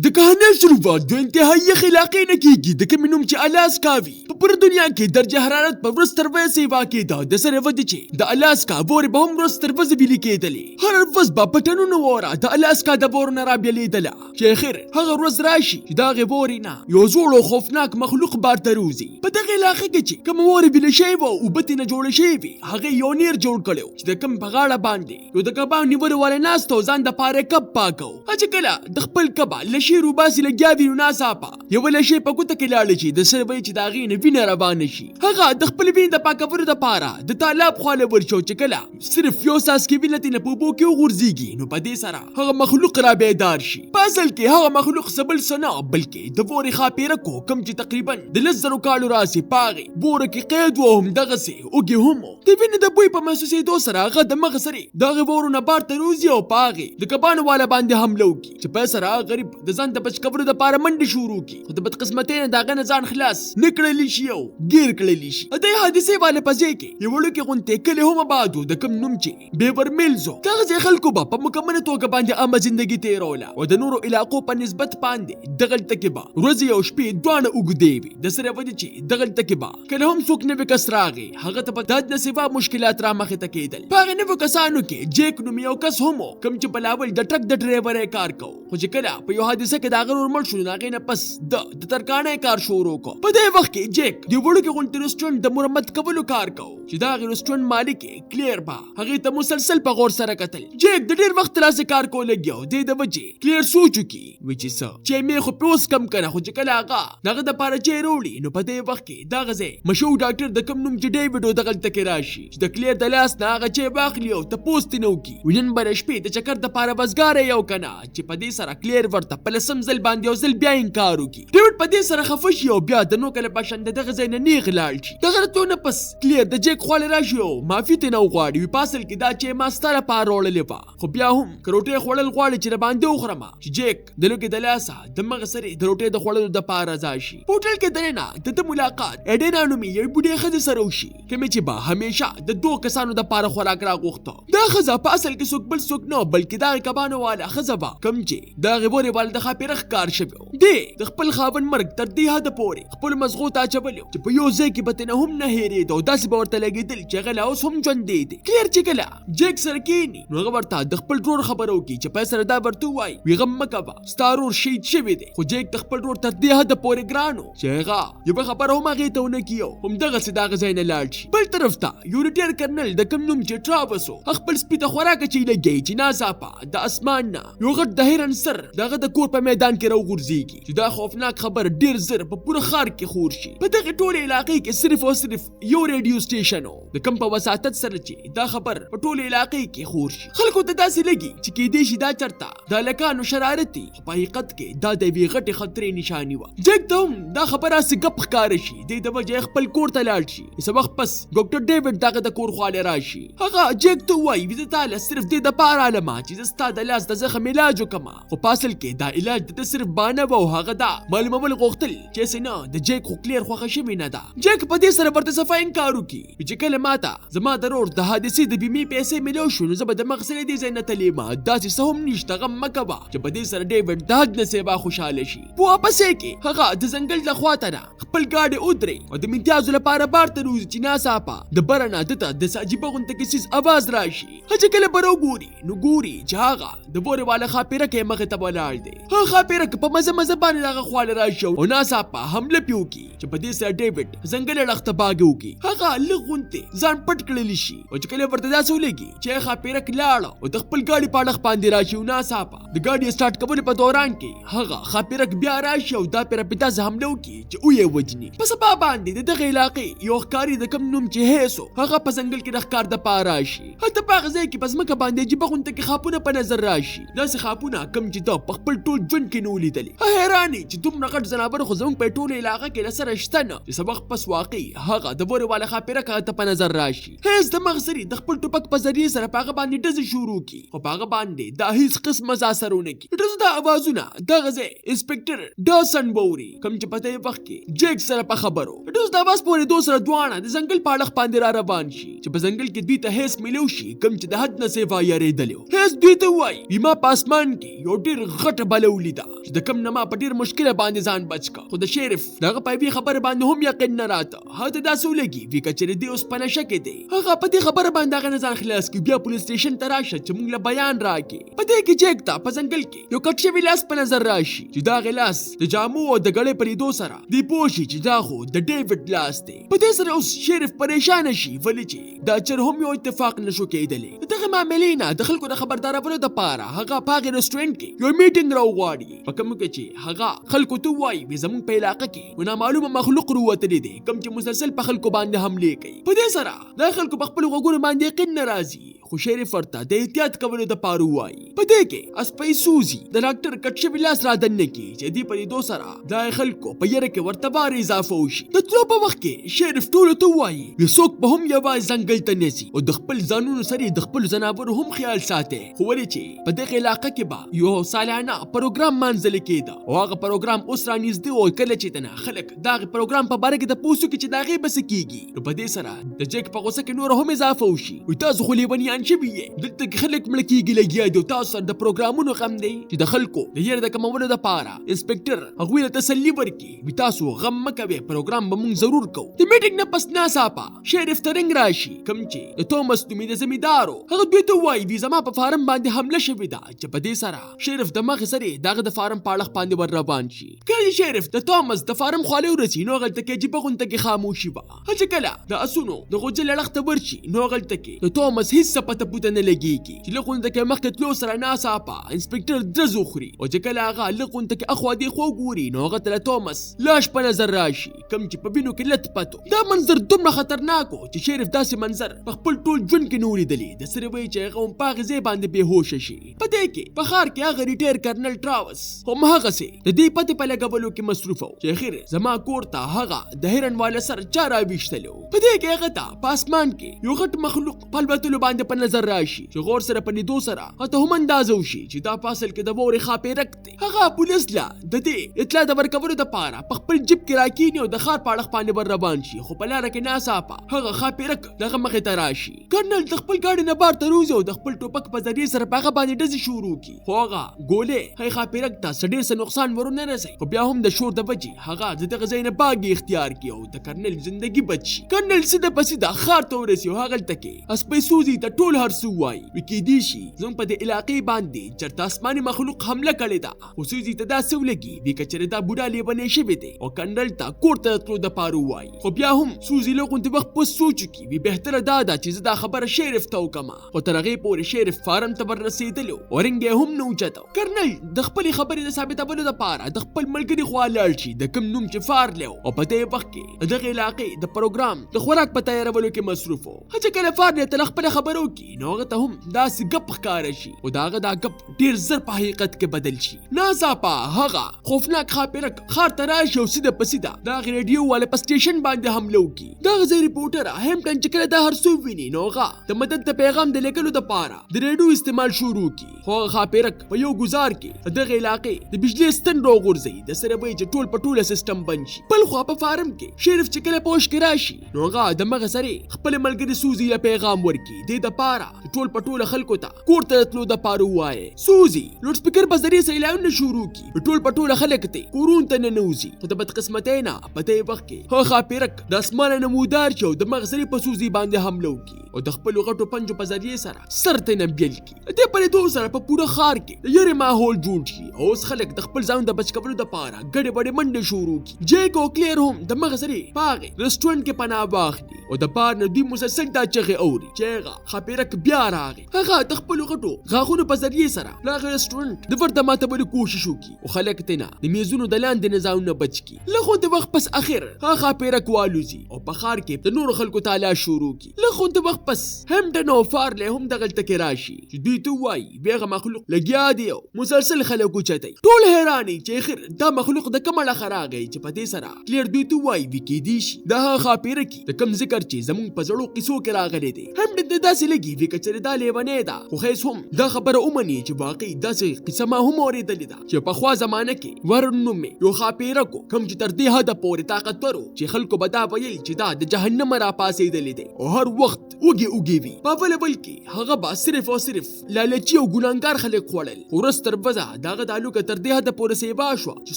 د کہانی شروعات د انتهایی اخلاقی نه کیږي د کوم نوم چې الاسکا وي په پوره دنیا کې درجه حرارت په ورځ تر ورځې واقع ده د سره ودی چې د الاسکا وورې به هم ورځ تر ورځې ویلې کېدلې هر ورځ به پټنونه وره د الاسکا د وورو نه رابېلېدله چې اخر هغه ورځ راشي چې د هغې وورې نه یو زوړ او خوفناک مخلوق بار ته روزي په دغه علاقه کې چې کوم وورې ویلې شوې وه اوبه ترې نه جوړې شوې وې هغې یو نیر جوړ کړی و چې د کوم په غاړه باندې یو د کبانو نیولو والا ناست و ځان دپاره کب پاکه و چې کله د خپل کبه لشي روباسي لګیا وي نو ناڅاپه یوه لشۍ په ګوته کې لاړه چې د سره وایي چې د هغې نه وینه روانه شي هغه د خپلې وینې د پاکولو دپاره د تالاب خواله ورشو چې کله صرف یو څاڅکي وینه ترې نه په اوبو کې وغورځېږي نو په دې سره هغه مخلوق را بیدار شي په اصل کې هغه مخلوق څه بل څه نه بلکې د وورې ښاپېرک و کوم چې تقریبا د 10,000 کالو راسې په هغې ووره کې قید و همدغسې اوږې هم و د وینې د بوی په محسوسېدو سره هغه د مغه سرې د هغې وورو نه بار ته روزي او په هغې د کبانو والا باندې حمله وکړي چې په سره هغه غریب د ځان د بچ کولو دپاره منډې شروع کړي خو د بدقسمتۍ نه د هغه نه ځان خلاص نه کړلی شي او ګیر کړلی شي د دې حادثې والا په ځای کې یو وړوکی غوندې کلی هم آباد و د کوم نوم چې بیور میلز و دغه ځای خلکو به په مکمله توګه باندې عامه زندګي تېروله او د نورو علاقو په نسبت باندې دغلته کې به ورځې او شپې دواړه اوږدې وي د سره ودې چې دغلته کې به کله هم څوک نوی کس راغی هغه ته په داد نه سوا مشکلات رامخې ته کېدل په هغې نویو کسانو کې جیک نوم یو کس هم و کوم چې بلاول د ټرک د ډرایور کار کو خو چې کله په یو حادثه کې د هغه ورور مړ شو نو هغې نه پس د ترکاڼۍ کار شروع کړو په دې وخت کې جیک د وړوکي غوندې رسټورنټ د مرمت کولو کار کو چې د هغې رسټورنټ مالک کلیر به هغې ته مسلسل په غور سره کتل جیک د ډېر وخت لاسې کار کو لګیا و دې د وجې کلیر سوچ وکړي وایي چې څه چې مې خو پې اوس کم کنه خو چې کله هغه د هغه دپاره چای راوړي نو په دې وخت کې دغه ځای مشهور ډاکټر د کوم نوم چې ډیوډ و دغلته کې راشي چې د کلیر د لاس نه هغه چای واخلي او تپوس ترې نه وکړي نن به د شپې د چکر دپاره وزګاره یو کنه چې په دې سره کلیر ورته په لسم ځل باندې یو ځل بیا انکار وکړي ډیوډ په دې سره خفه شي او بیا د نو کله په شان د دغه ځای نه نیغ لاړ شي دغه راتلو نه پس کلیر د جیک خواله راشي او معافي ترې نه وغواړي وي په اصل کې دا چای ما ستا لپاره راوړلې وه خو بیا هم که روټۍ خوړل غواړي چې د باندې وخورمه چې جیک د لوږې د لاسه د مغه سرې د روټۍ د خوړلو دپاره رضا شي په هوټل کې دننه د ده ملاقات ایډینا نومې یوې بوډۍ ښځې سره وشي کومې چې به همیشه د 2 کسانو دپاره خوراک راغوښته دا ښځه په اصل کې څوک بل څوک نه بلکې د هغې کبانو والا ښځه وه کوم چې د هغې وورې والا د ښاپېرخ کار شوی و دې د خپل خاوند مرګ تر دې حده پورې خپلو مزغو ته اچولی چې په یو ځای کې به ترې هم نه هېرېده او داسې به ورته لګېدل چې هغه لا اوس هم ژوندی دی کلیر چې کله جیک سره کښېني نو هغه ورته د خپل ورور خبره وکړي چې په سره دا ورته ووایي وي غم مه کوه ستا ورور شهید شوی دی خو جیک د خپل ورور تر دې حده پورې ګران و چې هغه یوه خبره هم هغې ته ونه کړي او همدغسې د هغه ځای نه لاړ شي بل طرف ته یو ریټیر کرنل د کوم نوم چې ټراوس و خپل سپي ته خوراک اچوي لګیا چې ناڅاپه د اسمان نه یو غټ د هرن سر د هغه د کور په میدان کې راوغورځېږي چې دا خوفناک خبر ډېر زر په پوره ښار کې خور شي په دغې ټولې علاقې کې صرف او صرف یو ریډیو سټیشن و د کوم په وساطت سره چې دا خبر په ټولې علاقې کې خور شي خلکو ته داسې لګي چې کیدای شي دا چرته د هلکانو شرارت دي خو په حقیقت کې دا د یوې غټې خطرې نشاني وه جیک ته هم دا خبره هسې ګپ ښکاره شي دی د وجې خپل کور ته لاړ شي څه وخت پس ډاکټر ډیوډ د هغه د کور خواله راشي هغه جیک ته ووایي زه تا له صرف دې دپاره رالمه چې زه ستا د لاس د زخم علاج وکړمه خو په اصل کې دا علاج د ده صرف بانه وه او هغه دا معلومول غوښتل چې هسې نه د جیک خو کلیر خوښه شوې نه ده جیک په دې سره ورته صفا انکار وکړي چې کله ماته زما د ورور د حادثې د بیمې پیسې میلاو شو نو زه به د مغ سره دې ځای نه تلېمه داسې څه هم نشته غم مه کوه چې په دې سره ډیوډ د حد نه سیوا خوشحاله شي په واپسۍ کې هغه د ځنګل له خواته نه خپل ګاډۍ ودرې او د امتیازو لپاره بار ته روزي چې ناڅاپه د بره نه ده ته داسې عجیبه غوندې کسیز اواز راشي چې کله به راوګوري نو ګوري چې هغه د وورې والا ښاپېرک یې مخې ته ولاړ دی هغه ښاپېرک په مزه مزه باندې د هغه خواله راشي او ناڅاپه حمله پرې وکړي چې په دې سره ډیوډ ځنګل اړخ ته باږې وکړي هغه لږ غوندې ځان پټ کړلی شي او چې کله ورته داسې ولګي چې هغه ښاپېرک لاړه او د خپل ګاډي په اړخ باندې راشي او ناڅاپه د ګاډي سټارټ کولو په دوران کې هغه ښاپېرک بیا راشي او دا پرې په داسې حمله وکړي چې ویې وجني په سبا باندې د دغې علاقې یو ښکاري د کوم نوم چې هیس و هغه په ځنګل کې د ښکار دپاره راشي هلته په هغه ځای کې په ځمکه باندې عجیبه غوندې کې خاپونه په نظر راشي داسې خاپونه کوم چې ده په خپل ټول ژوند کې نه و لیدلي حیران چې دومره غټ ځناور خو زموږ په ټوله علاقه کې له سره شته نه چې څه وخت پس واقعي هغه د وورې والا ښاپېرک هغه ته په نظر راشي هیڅ د مغزري د خپل ټوپک په ذریعې سره په هغه باندې ډزې شروع کړي خو په هغه باندې دا هیڅ قسم مزه اثر ونه کړي ډزو دا اوازونه دغه ځای انسپکټر ډاسن بوري کوم چې په دې وخت کې جیک سره په خبرو ډزو د اواز پورې دوه سره دواړه د ځنګل په اړخ باندې را روان شي چې په ځنګل کې دوی ته هیڅ میلو شي کوم چې د حد نه سیوا یارېدلی هیڅ دوی ته وایي ما په اسمان کې یو ډېر غټه بله ولیدا چې د کم نه ما په ډیر مشکله باندې ځان بچ کا. خو د شریف دغه په یوې خبره باندې هم یقین نه راته. هغه داسې ولګي وی کچې دی اوس په نشه کې دی. هغه په دې خبره باندې هغه نه ځان خلاص کی. بیا پولیس سټیشن ته راشه چې موږ له بیان راکې. په دې کې جګ ته په ځنګل کې یو کټ شوی لاس په نظر راشي چې دا غلاس د جامو او د غړې په لیدو سره دی پوښي چې دا خو د ډیوډ لاس دی. په دې سره اوس شریف پریشان شي ولې چې دا چر هم یو اتفاق نشو کېدلی. دغه معاملې نه د خلکو د خبردارولو دپاره هغه په هغې رسټورنټ کې یو میټینګ راوغواړي په کوم کې چې هغه خلکو ته وایي زموږ په علاقه کې یو نامعلومه مخلوق راوتلی دی کوم چې مسلسل په خلکو باندې حملې کوي. په دې سره دا خلکو په خپلو غوږونو باندې یقین نه راځي. خو شریف ورته د احتیاط کولو دپاره وایي. په دې کې اسپی سوزي د ډاکټر کټ شوي لاس رادننه کړي چې دې په لیدو سره دا خلکو په یره کې ورته بار اضافه وشي. د تلو په وخت کې شریف ټولو ته وایي څوک به هم یوازې ځنګل ته نه ځي او د خپل ځانونو سره د خپلو ځناورو هم خیال ساتي. خو ولې چې په دغه علاقه کې به یو سالانه پروګرام منځل کېده او هغه پروګرام اوس رانږدې او کله چې دنه خلک دغه پروګرام په باره کې د پوسو کې چې دغه بس کېږي نو په دې سره د جګ په غوسه کې نور هم اضافه وشي. وي تاسو خو لیونیان شوي یې دلته خلک مړه کېږي لګیا دي او تاسو سره د پروګرامونو غم دی چې د خلکو د یره د کمولو دپاره انسپکټر هغوی له تسلي ورکړي. وي تاسو غم مه کوئ پروګرام به موږ ضرور کوو. د میټینګ نه پس ناڅاپه شریف ته رنګ راشي کوم چې د تومس نومې د زمیندارو هغه دوی ته وایي وي زما په فارم باندې حمله شوې ده چې په دې سره شریف د مخې سره دغه د فارم په اړخ باندې ور روان شي. کله چې شریف د تومس د فارم خواله ورسي نو هغلته کې عجیبه غونډه کې خاموشي وه. چې کله د اسونو د غوجل اړخ ته ورشي نو هغلته کې د تومس هیڅ پته پوته نه لګېږي چې له غونډه کې مخکې تلو سره ناڅاپه انسپکټر درز وخوري او چې کله هغه له غونډه کې اخوا دېخوا ګوري نو هغه ته له تومس لاش په نظر راشي کوم چې په وینو کې لت پتو. دا منظر دومره خطرناک و چې شریف داسې منظر په خپل ټول ژوند کې نه و لیدلی. د سره وایي چې هغه هم په هغې ځای باندې بېهوشه شي. په دې کې په ښار کې هغه ریټایر کرنل ټراوس هم هغسې د دې پتې په لګولو کې مصروف و چې اخر زما کور ته هغه د هرن والا سر چا راویشتلو. په دې کې هغه ته په اسمان کې یو غټ مخلوق په الوتلو باندې په نظر راشي چې غور سره په لیدو سره هغه هم اندازه وشي چې دا په اصل کې د وورې ښاپېرک دی. هغه پولیس له د دې اطلاع د ورکولو دپاره په خپل جیب کې راکیني او د ښار په اړخ باندې ور روان شي. خو په لاره کې ناڅاپه هغه ښاپېرک دغه مخې ته راشي. کرنل د خپل ګاډي نه بار ته روزي او د خپل ټوپک په ذریعې سره په هغه باندې ډزې شروع کړي. خو هغه ګولې هغې ښاپېرک ته څه ډېر څه نقصان ورونه رسوي. خو بیا هم د شور د وجې هغه د دغه ځای نه باګ اختیار کړي او د کرنل زندګي بچ شي. کرنل سیده په سیده ښار ته ورسي او هغلته کې اسپی سوزي ته ټول هر څه وایي. وي کیدای شي زموږ په دې علاقې باندې چېرته آسماني مخلوق حمله کړې ده. خو سوزي ته داسې ولګي وي که چېرې دا بوډا لیونی شوی دی او کرنل ته کور ته تلو دپاره وایي. خو بیا هم سوزي له غوندې وخت په سوچ کې وي بهتره دا ده چې زه دا خبره شریف ته وکړمه. خو تر هغې پورې شریف فارم ته وررسېدلی و رنګ یې هم نه اوچته. کرنل د خپلې خبرې د ثابتولو دپاره د خپل ملګري خوا لاړ شي د کوم نوم چې فارلی و او په دې وخت کې د دغې علاقې د پروګرام د خوراک په تیارولو کې مصروف و. چې کله فارلی ته له خپله خبره وکړي نو هغه ته هم داسې ګپ ښکاره شي او د هغه دا ګپ ډېر زر په حقیقت کې بدل شي. ناڅاپه هغه خوفناک ښاپېرک ښار ته راشي او سیده په سیده د هغې راډیو والا په سټیشن باندې حمله وکړي. دغه ځای ریپورټره هیمپټن چې کله دا هر څه وویني نو هغه د مدد د پیغام د لیکلو دپاره د ریډیو استعمال شروع کړي. خو هغه ښاپېرک په یو ګزار کې د دغې علاقې د بجلي ستن راوغورځوي د سره وایي چې ټول په ټوله سیسټم بند شي. بل خوا په فارم کې شریف چې کله په هوش کې راشي نو هغه د مغې سرې خپلې ملګري سوزي له پیغام ورکړي دې دپاره چې ټول په ټوله خلکو ته کور ته د تلو دپاره ووایي. سوزي لوډ سپیکر په ذریعې سره اعلانونه شروع کړي ټول په ټوله خلک ته کورونو ته ننوځي. خو د بدقسمتۍ نه په دې وخت کې هغه ښاپېرک د اسمانه نمودار شي او د مغې سرې په سوزي باندې حمله وکړي او د خپلو غټو پنجو په ذریعې سره سر ته نه بیل کړي. د دې په لیدو سره په پوره ښار کې د یرې ماحول جوړ شي او اوس خلک د خپل ځان د بچ کولو دپاره ګډې بډې منډې شروع کړي. جیک او کلیر هم د مغې سرې په هغې رسټورنټ کې پناه واخلي او د بار نه دوی مسلسل دا چغې اوري چې هغه ښاپېرک بیا راغی. هغه د خپلو غټو غاښونو په ذریعې سره له هغې رسټورنټ د ورته ماتولو کوشش وکړي او خلک ترېنه د میزونو د لاندې نه ځایونه بچ کړي. له غونډې وخت پس اخر هغه ښاپېرک والوځي او په ښار کې د نورو خلکو تالا شروع کړي. له غونډې وخت پس هیمپټن او فارلی هم دغلته کې راشي چې دوی ته ووایي بیا هغه مخلوق لګیا دی او مسلسل خلک اوچتوي. ټول حیران چې اخر دا مخلوق د کومه اړخه راغی چې په دې سره کلیر دوی ته وایي وي کیدای شي دا هغه ښاپېرک د کوم ذکر چې زموږ په زړو قصو کې راغلی دی. هیمپټن ته داسې کېږي فکر چې دا لیونۍ ده، خو هیڅ هم دا خبره ومني چې واقعي داسې قصه ما هم اورېدلې ده چې پخوا زمانه کې ورن نوم یو ښاپیرک و، کوم چې تر دې حده پورې طاقتور و چې خلکو به دا ویل چې دا د جهنم راپاڅېدلی دی او هر وخت اوږې وي. په اول اول کې هغه به صرف او صرف لالچي او ګناهګار خلک خوړل، خو ورځ تر ورځه د هغه تعلقه تر دې حده پورې سیوا شوه چې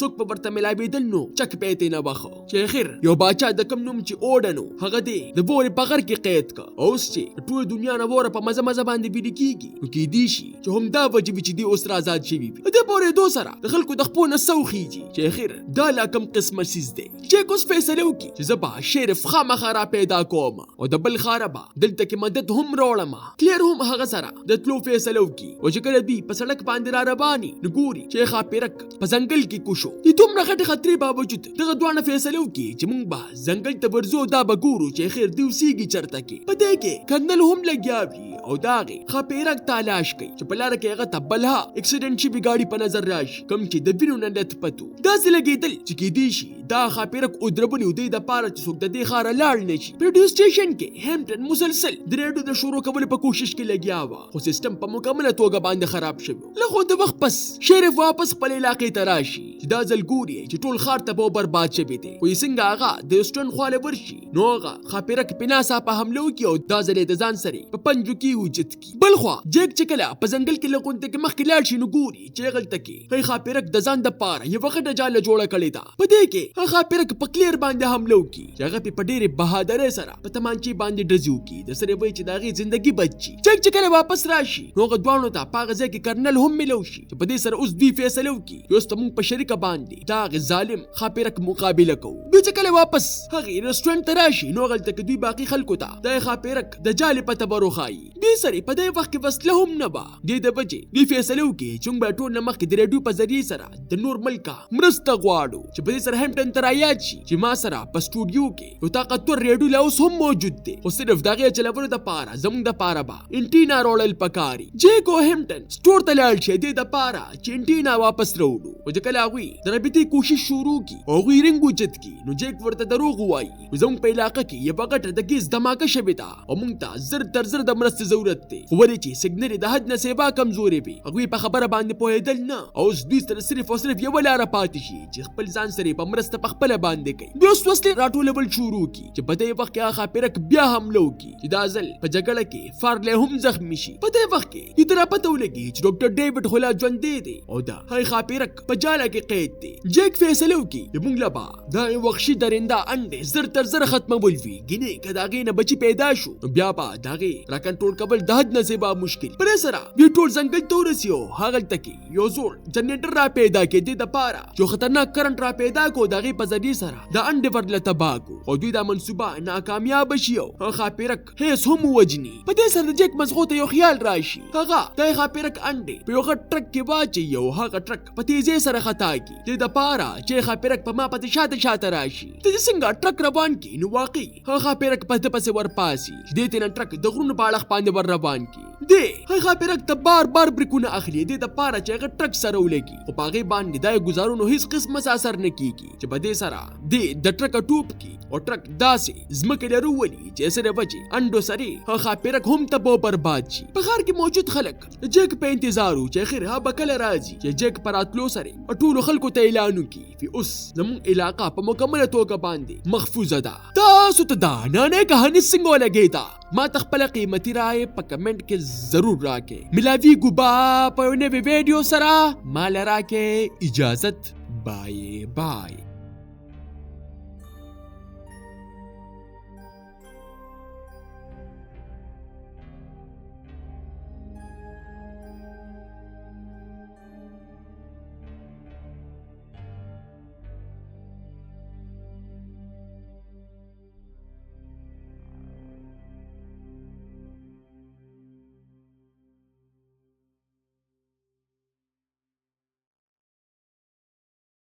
څوک به ورته ملاوېدل نو چک به یې نه وخه، چې اخر یو باچا د کوم نوم چې اوډن و هغه دې د وورې په غر کې قید کړه. اوس چې ټوله دنیا نه وره په مزه مزه باندې بیده کېږي، نو کېدی شي چې همدا وجه وي چې دې اوس رازاد شوي وي. په دې پورېدو سره د خلکو د خپو نه څه وخېږي چې اخر دا لا کوم قسمه څیز دی چې اوس فیصله وکړي چې زه به شرف خامخا را پیدا کوم او د بل ښاره به دلته کې مدد هم راوړم. کلیر هم هغه سره د تلو فیصله وکړي او چې کله دوی په سړک باندې را رواني نو ګوري چې ښاپیرک په ځنګل کې کوشو. د دومره غټې خطرې باوجود دغه دواړه فیصله وکړي چې موږ به ځنګل ته ورځو، دا به ګورو چې خیر دوی اوسېږي چېرته کې. په دې کې کرنل هم لګیا وي او د هغې ښاپیرک تلاش کوي چې په لاره کې هغه ته بلها اکسیډنټ شوې ګاډي په نظر راشي، کوم چې د وینو نه لتپت و. داسې لګېدل چې کېدی شي دا ښاپیرک ودربلي و دې دپاره چې څوک د دې ښاره لاړ نه شي. په ریډیو سټیشن کې هیمپټن مسلسل د ریډیو د شروع کولو په کوشش کې لګیا وه، خو سیسټم په مکمله توګه باندې خراب شوی. له خو د وخت پس شریف واپس خپل علاقې ته راشي چې دا ځل ګوري چې ټول ښار ته به برباد شوی دی، خو یې څنګه هغه د اسټون خواله ورشي نو هغه ښاپیرک په ناڅاپه حمله وکړي او دا ځل یې د ځان سره په پنجو کې وجد کړي. بل خوا جیک چې کله په ځنګل کې له غونډې کې مخکې لاړ شي نو ګوري چې هغلته کې ښاپیرک د ځان دپاره یوه غټه جاله جوړه کړې ده. په دې کې هغه ښاپیرک په کلیر باندې حمله وکړي چې هغه په ډېرې بهادرۍ سره په تمانچې باندې ډزې وکړي، د سره وایي چې د هغې زندګي بچ شي. جیک چې کله واپس راشي نو هغه دواړو ته په هغه ځای کې کرنل هم میلو شي چې په دې سره اوس دوی فیصله وکړي چې اوس ته موږ په شریکه باندې د هغې ظالم ښاپیرک مقابله کوو. دوی چې کله واپس هغې رسټورنټ ته راشي نو هغلته کې دوی باقي خلکو ته د ښاپیرک د جالې پته به وښایي. دوی سره په دې وخت کې وسله هم نه وه. دې د وجې دوی فیصله وکړي چې موږ به ټول نه مخکې د ریډیو په ذریعې سره د نور ملکه مرسته غواړو چې په دې سره هیمپټن ته رایاد شي چې ما سره په سټوډیو کې یو طاقتور ریډیو لا اوس هم موجود دی، خو صرف د هغې چلولو دپاره زموږ دپاره به انټینا راوړل پکاري. جیک او هیمپټن سټور ته لاړ شي دې دپاره چې انټینا واپس راوړو، خو چې کله هغوی د رابطې کوشش شروع کړي او هغوی رنګ اوچت کړي نو جیک ورته دروغ ووایي زموږ په علاقه کې یوه غټه د ګیس دماکه شوې ده او موږ ته زر تر زر د مرستې ضرورت دی، خو ولې چې سګنل د حد نه سیوا کمزورې وي هغوی په خبره باندې پوهېدل نه او اوس دوی سره صرف او صرف یوه لاره پاتې شي چې خپل ځان سره په مرسته په خپله باندې کوي. دوی اوس وسلې راټولول شروع کړي چې په دې وخت کې هغه ښاپیرک بیا حمله وکړي چې دا ځل په جګړه کې فارلی هم زخمي شي. په دې وخت کې دوی ته راپته ولګي چې ډاکټر ډیوډ خو لا ژوندی دی او دا هغه ښاپیرک په جاله کې قید دی. جیک فیصله وکړي چې موږ له به دا وحشي درنده انډې زر تر زر ختمول وي، ګینې که د هغې نه بچي پیدا شو نو بیا به د هغې راکنټرول کول د حد نه زیبا مشکل. په دې سره دوی ټول ځنګل ته ورسي او هغلته کې یو زوړ جنریټر را پیدا کړي دې دپاره چې خطرناک کرنټ را پیدا کړو د هغې په ذریعې سره د انډې ورله تباه کړو، خو دوی دا منصوبه ناکامیابه شي او هغه ښاپیرک هیڅ هم ووجني. په دې سره د جیک مزغو ته یو خیال راشي، هغه د ښاپیرک انډې په یو غټ ټرک کې واچوي او هغه ټرک په تیزۍ سره خطا کړي دې دپاره چې ښاپیرک په ما پسې شاته راشي. د دې څنګه ټرک روان کړي نو واقعي هغه ښاپیرک په ده پسې ورپاسي چې دې ته نه ټرک د غرونو په اړخ باندې ور روان کړي. دې هغه ښاپیرک ته بار بریکونه اخلي دې دپاره چې هغه ټرک سره ولګي، خو په هغې باندې دا یې ګزارونو هېڅ قسمه اثر نه کېږي چې په دې سره دې د ټرکه ټوپ کړي او ټرک داسې ځمکې له راولي چې سره وجې انډو سرې هغه ښاپیرک هم تباه و برباد شي. په ښار کې موجود خلک د جیک په انتظار وو چې اخر هغه به کله راځي چې جیک په راتلو سره ټولو خلکو ته اعلان وکړي چې اوس زموږ علاقه په مکمله توګه باندې محفوظه ده. تاسو ته دا نانۍ کهاني څنګه ولګېده؟ ما ته خپله قیمتي رایې په کمنټ کې ضرور راکړئ. ملاویږو به په یو نوي ویډیو سره، ما له راکړئ اجازت. بای بای.